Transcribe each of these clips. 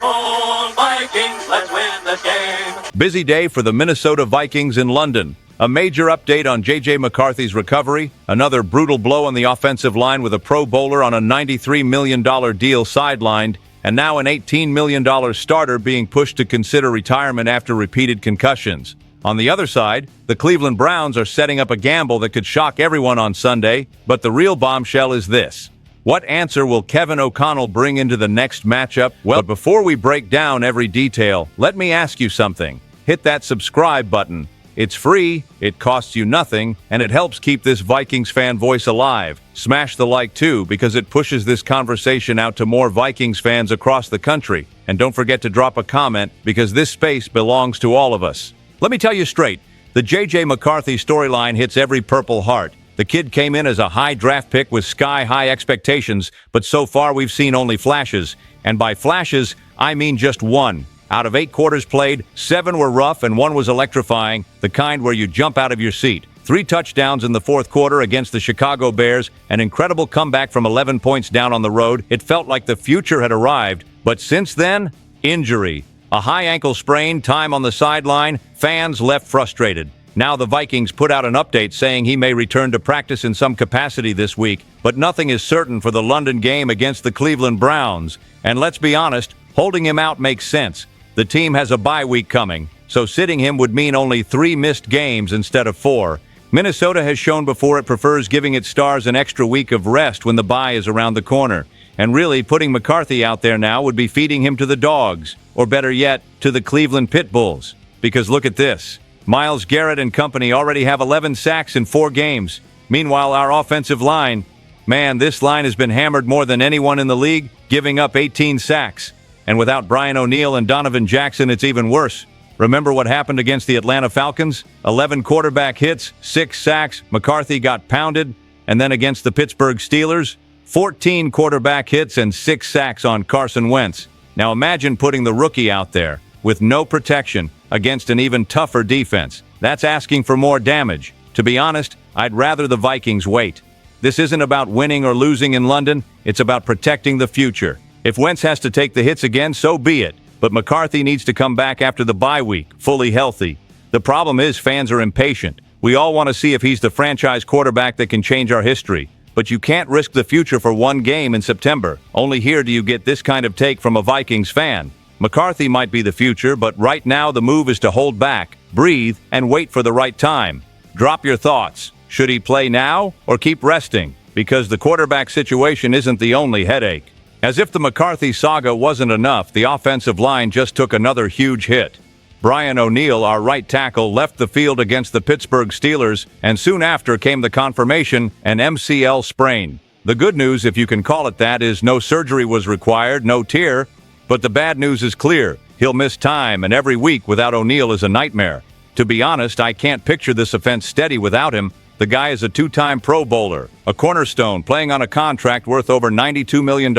SKOL Vikings, let's win this game. Busy day for the Minnesota Vikings in London. A major update on J.J. McCarthy's recovery, another brutal blow on the offensive line with a Pro Bowler on a $93 million deal sidelined, and now an $18 million starter being pushed to consider retirement after repeated concussions. On the other side, the Cleveland Browns are setting up a gamble that could shock everyone on Sunday, but the real bombshell is this. What answer will Kevin O'Connell bring into the next matchup? Well, before we break down every detail, let me ask you something. Hit that subscribe button. It's free, it costs you nothing, and it helps keep this Vikings fan voice alive. Smash the like too, because it pushes this conversation out to more Vikings fans across the country. And don't forget to drop a comment, because this space belongs to all of us. Let me tell you straight, the J.J. McCarthy storyline hits every Purple heart. The kid came in as a high draft pick with sky-high expectations, but so far we've seen only flashes. And by flashes, I mean just one. Out of 8 quarters played, 7 were rough and 1 was electrifying, the kind where you jump out of your seat. 3 touchdowns in the fourth quarter against the Chicago Bears, an incredible comeback from 11 points down on the road. It felt like the future had arrived, but since then, injury. A high ankle sprain, time on the sideline, fans left frustrated. Now the Vikings put out an update saying he may return to practice in some capacity this week, but nothing is certain for the London game against the Cleveland Browns. And let's be honest, holding him out makes sense. The team has a bye week coming, so sitting him would mean only 3 missed games instead of 4. Minnesota has shown before it prefers giving its stars an extra week of rest when the bye is around the corner. And really, putting McCarthy out there now would be feeding him to the dogs, or better yet, to the Cleveland Pit Bulls. Because look at this. Myles Garrett and company already have 11 sacks in 4 games. Meanwhile, our offensive line, man, this line has been hammered more than anyone in the league, giving up 18 sacks. And without Brian O'Neill and Donovan Jackson, it's even worse. Remember what happened against the Atlanta Falcons? 11 quarterback hits, 6 sacks, McCarthy got pounded. And then against the Pittsburgh Steelers, 14 quarterback hits and 6 sacks on Carson Wentz. Now imagine putting the rookie out there with no protection against an even tougher defense. That's asking for more damage. To be honest, I'd rather the Vikings wait. This isn't about winning or losing in London, it's about protecting the future. If Wentz has to take the hits again, so be it. But McCarthy needs to come back after the bye week, fully healthy. The problem is fans are impatient. We all want to see if he's the franchise quarterback that can change our history. But you can't risk the future for 1 game in September. Only here do you get this kind of take from a Vikings fan. McCarthy might be the future, but right now the move is to hold back, breathe, and wait for the right time. Drop your thoughts. Should he play now or keep resting? Because the quarterback situation isn't the only headache. As if the McCarthy saga wasn't enough, the offensive line just took another huge hit. Brian O'Neill, our right tackle, left the field against the Pittsburgh Steelers, and soon after came the confirmation, an MCL sprain. The good news, if you can call it that, is no surgery was required, no tear. But the bad news is clear. He'll miss time, and every week without O'Neill is a nightmare. To be honest, I can't picture this offense steady without him. The guy is a 2-time Pro Bowler, a cornerstone, playing on a contract worth over $92 million.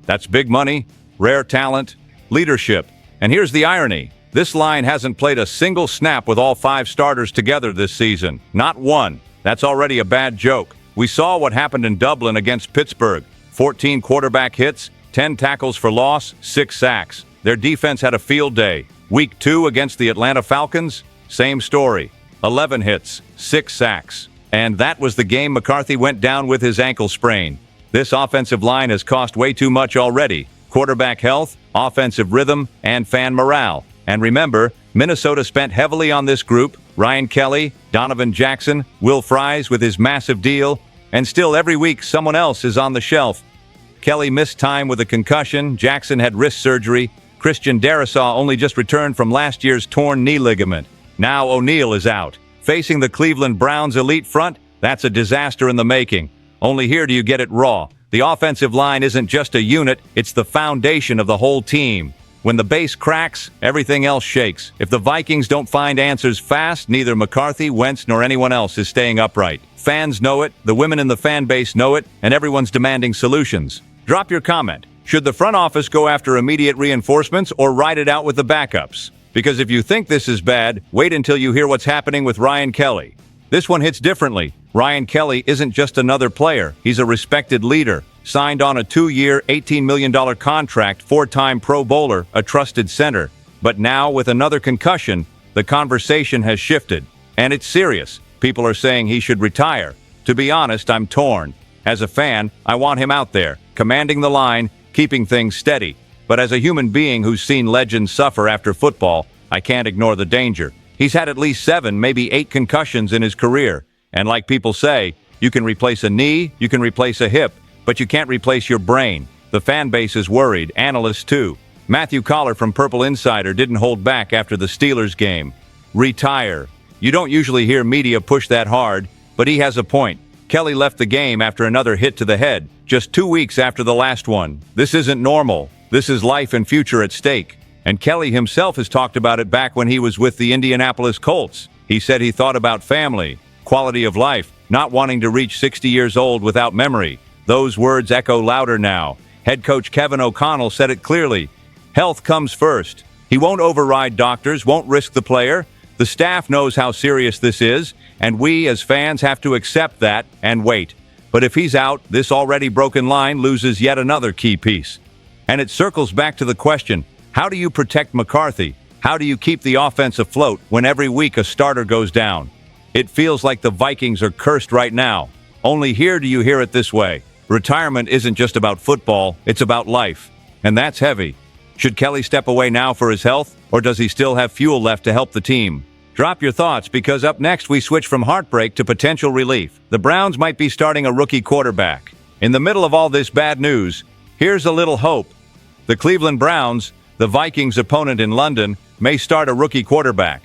That's big money, rare talent, leadership. And here's the irony. This line hasn't played a single snap with all 5 starters together this season. Not one. That's already a bad joke. We saw what happened in Dublin against Pittsburgh. 14 quarterback hits, 10 tackles for loss, 6 sacks. Their defense had a field day. Week 2 against the Atlanta Falcons, same story. 11 hits, 6 sacks. And that was the game McCarthy went down with his ankle sprain. This offensive line has cost way too much already. Quarterback health, offensive rhythm, and fan morale. And remember, Minnesota spent heavily on this group. Ryan Kelly, Donovan Jackson, Will Fries with his massive deal. And still every week someone else is on the shelf. Kelly missed time with a concussion. Jackson had wrist surgery. Christian Darrisaw only just returned from last year's torn knee ligament. Now O'Neill is out. Facing the Cleveland Browns elite front, that's a disaster in the making. Only here do you get it raw. The offensive line isn't just a unit, it's the foundation of the whole team. When the base cracks, everything else shakes. If the Vikings don't find answers fast, neither McCarthy, Wentz, nor anyone else is staying upright. Fans know it, the women in the fan base know it, and everyone's demanding solutions. Drop your comment. Should the front office go after immediate reinforcements or ride it out with the backups? Because if you think this is bad, wait until you hear what's happening with Ryan Kelly. This one hits differently. Ryan Kelly isn't just another player, he's a respected leader. signed on a 2-year, $18 million contract, four-time Pro Bowler, a trusted center. But now, with another concussion, the conversation has shifted. And it's serious. People are saying he should retire. To be honest, I'm torn. As a fan, I want him out there, commanding the line, keeping things steady. But as a human being who's seen legends suffer after football, I can't ignore the danger. He's had at least 7, maybe 8 concussions in his career. And like people say, you can replace a knee, you can replace a hip, but you can't replace your brain. The fan base is worried, analysts too. Matthew Collar from Purple Insider didn't hold back after the Steelers game. Retire. You don't usually hear media push that hard, but he has a point. Kelly left the game after another hit to the head, just 2 weeks after the last one. This isn't normal. This is life and future at stake. And Kelly himself has talked about it back when he was with the Indianapolis Colts. He said he thought about family, quality of life, not wanting to reach 60 years old without memory. Those words echo louder now. Head coach Kevin O'Connell said it clearly. Health comes first. He won't override doctors, won't risk the player. The staff knows how serious this is, and we as fans have to accept that and wait. But if he's out, this already broken line loses yet another key piece. And it circles back to the question, how do you protect McCarthy? How do you keep the offense afloat when every week a starter goes down? It feels like the Vikings are cursed right now. Only here do you hear it this way. Retirement isn't just about football, it's about life. And that's heavy. Should Kelly step away now for his health, or does he still have fuel left to help the team? Drop your thoughts, because up next we switch from heartbreak to potential relief. The Browns might be starting a rookie quarterback. In the middle of all this bad news, here's a little hope. The Cleveland Browns, the Vikings' opponent in London, may start a rookie quarterback.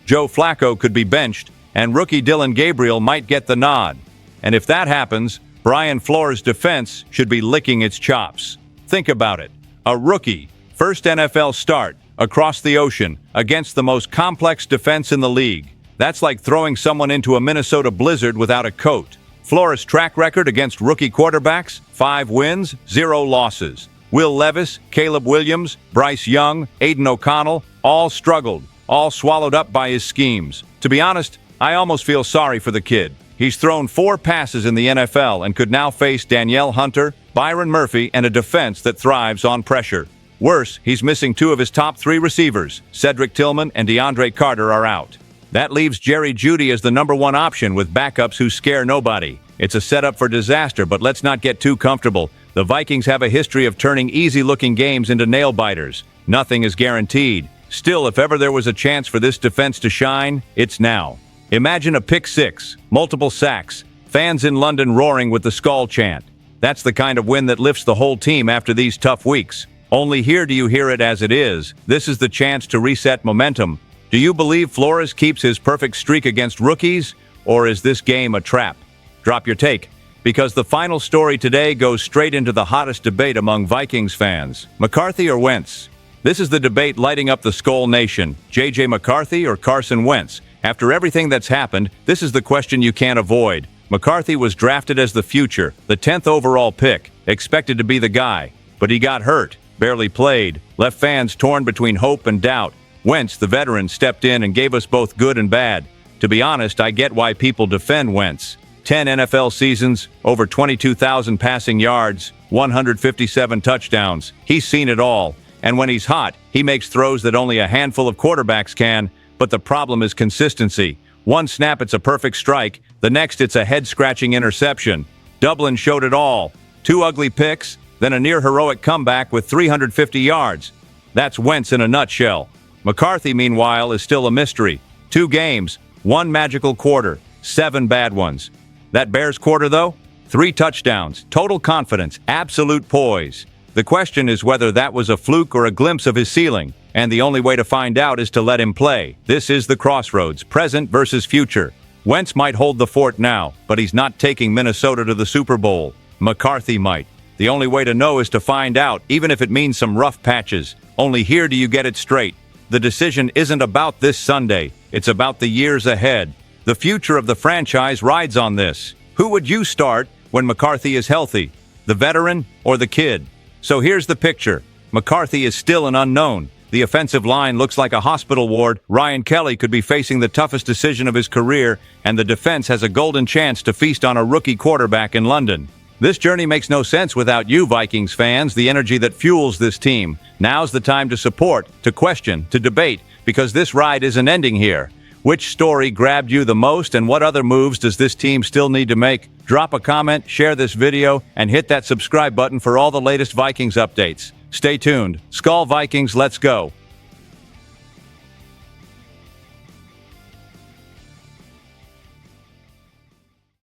Joe Flacco could be benched, and rookie Dylan Gabriel might get the nod. And if that happens, Brian Flores' defense should be licking its chops. Think about it. A rookie, first NFL start, across the ocean, against the most complex defense in the league. That's like throwing someone into a Minnesota blizzard without a coat. Flores' track record against rookie quarterbacks, 5 wins, 0 losses. Will Levis, Caleb Williams, Bryce Young, Aiden O'Connell, all struggled, all swallowed up by his schemes. To be honest, I almost feel sorry for the kid. He's thrown 4 passes in the NFL and could now face Danielle Hunter, Byron Murphy, and a defense that thrives on pressure. Worse, he's missing 2 of his top 3 receivers. Cedric Tillman and DeAndre Carter are out. That leaves Jerry Jeudy as the number 1 option with backups who scare nobody. It's a setup for disaster, but let's not get too comfortable. The Vikings have a history of turning easy-looking games into nail-biters. Nothing is guaranteed. Still, if ever there was a chance for this defense to shine, it's now. Imagine a pick 6, multiple sacks, fans in London roaring with the SKOL chant. That's the kind of win that lifts the whole team after these tough weeks. Only here do you hear it as it is. This is the chance to reset momentum. Do you believe Flores keeps his perfect streak against rookies, or is this game a trap? Drop your take, because the final story today goes straight into the hottest debate among Vikings fans. McCarthy or Wentz? This is the debate lighting up the SKOL Nation. J.J. McCarthy or Carson Wentz? After everything that's happened, this is the question you can't avoid. McCarthy was drafted as the future, the 10th overall pick, expected to be the guy. But he got hurt, barely played, left fans torn between hope and doubt. Wentz, the veteran, stepped in and gave us both good and bad. To be honest, I get why people defend Wentz. 10 NFL seasons, over 22,000 passing yards, 157 touchdowns. He's seen it all. And when he's hot, he makes throws that only a handful of quarterbacks can. But the problem is consistency. One snap, it's a perfect strike. The next, it's a head-scratching interception. Dublin showed it all. 2 ugly picks, then a near-heroic comeback with 350 yards. That's Wentz in a nutshell. McCarthy, meanwhile, is still a mystery. 2 games, 1 magical quarter, 7 bad ones. That Bears quarter, though? 3 touchdowns, total confidence, absolute poise. The question is whether that was a fluke or a glimpse of his ceiling, and the only way to find out is to let him play. This is the crossroads, present versus future. Wentz might hold the fort now, but he's not taking Minnesota to the Super Bowl. McCarthy might. The only way to know is to find out, even if it means some rough patches. Only here do you get it straight. The decision isn't about this Sunday. It's about the years ahead. The future of the franchise rides on this. Who would you start when McCarthy is healthy? The veteran or the kid? So here's the picture. McCarthy is still an unknown. The offensive line looks like a hospital ward. Ryan Kelly could be facing the toughest decision of his career, and the defense has a golden chance to feast on a rookie quarterback in London. This journey makes no sense without you, Vikings fans, the energy that fuels this team. Now's the time to support, to question, to debate, because this ride isn't ending here. Which story grabbed you the most, and what other moves does this team still need to make? Drop a comment, share this video, and hit that subscribe button for all the latest Vikings updates. Stay tuned. SKOL Vikings, let's go!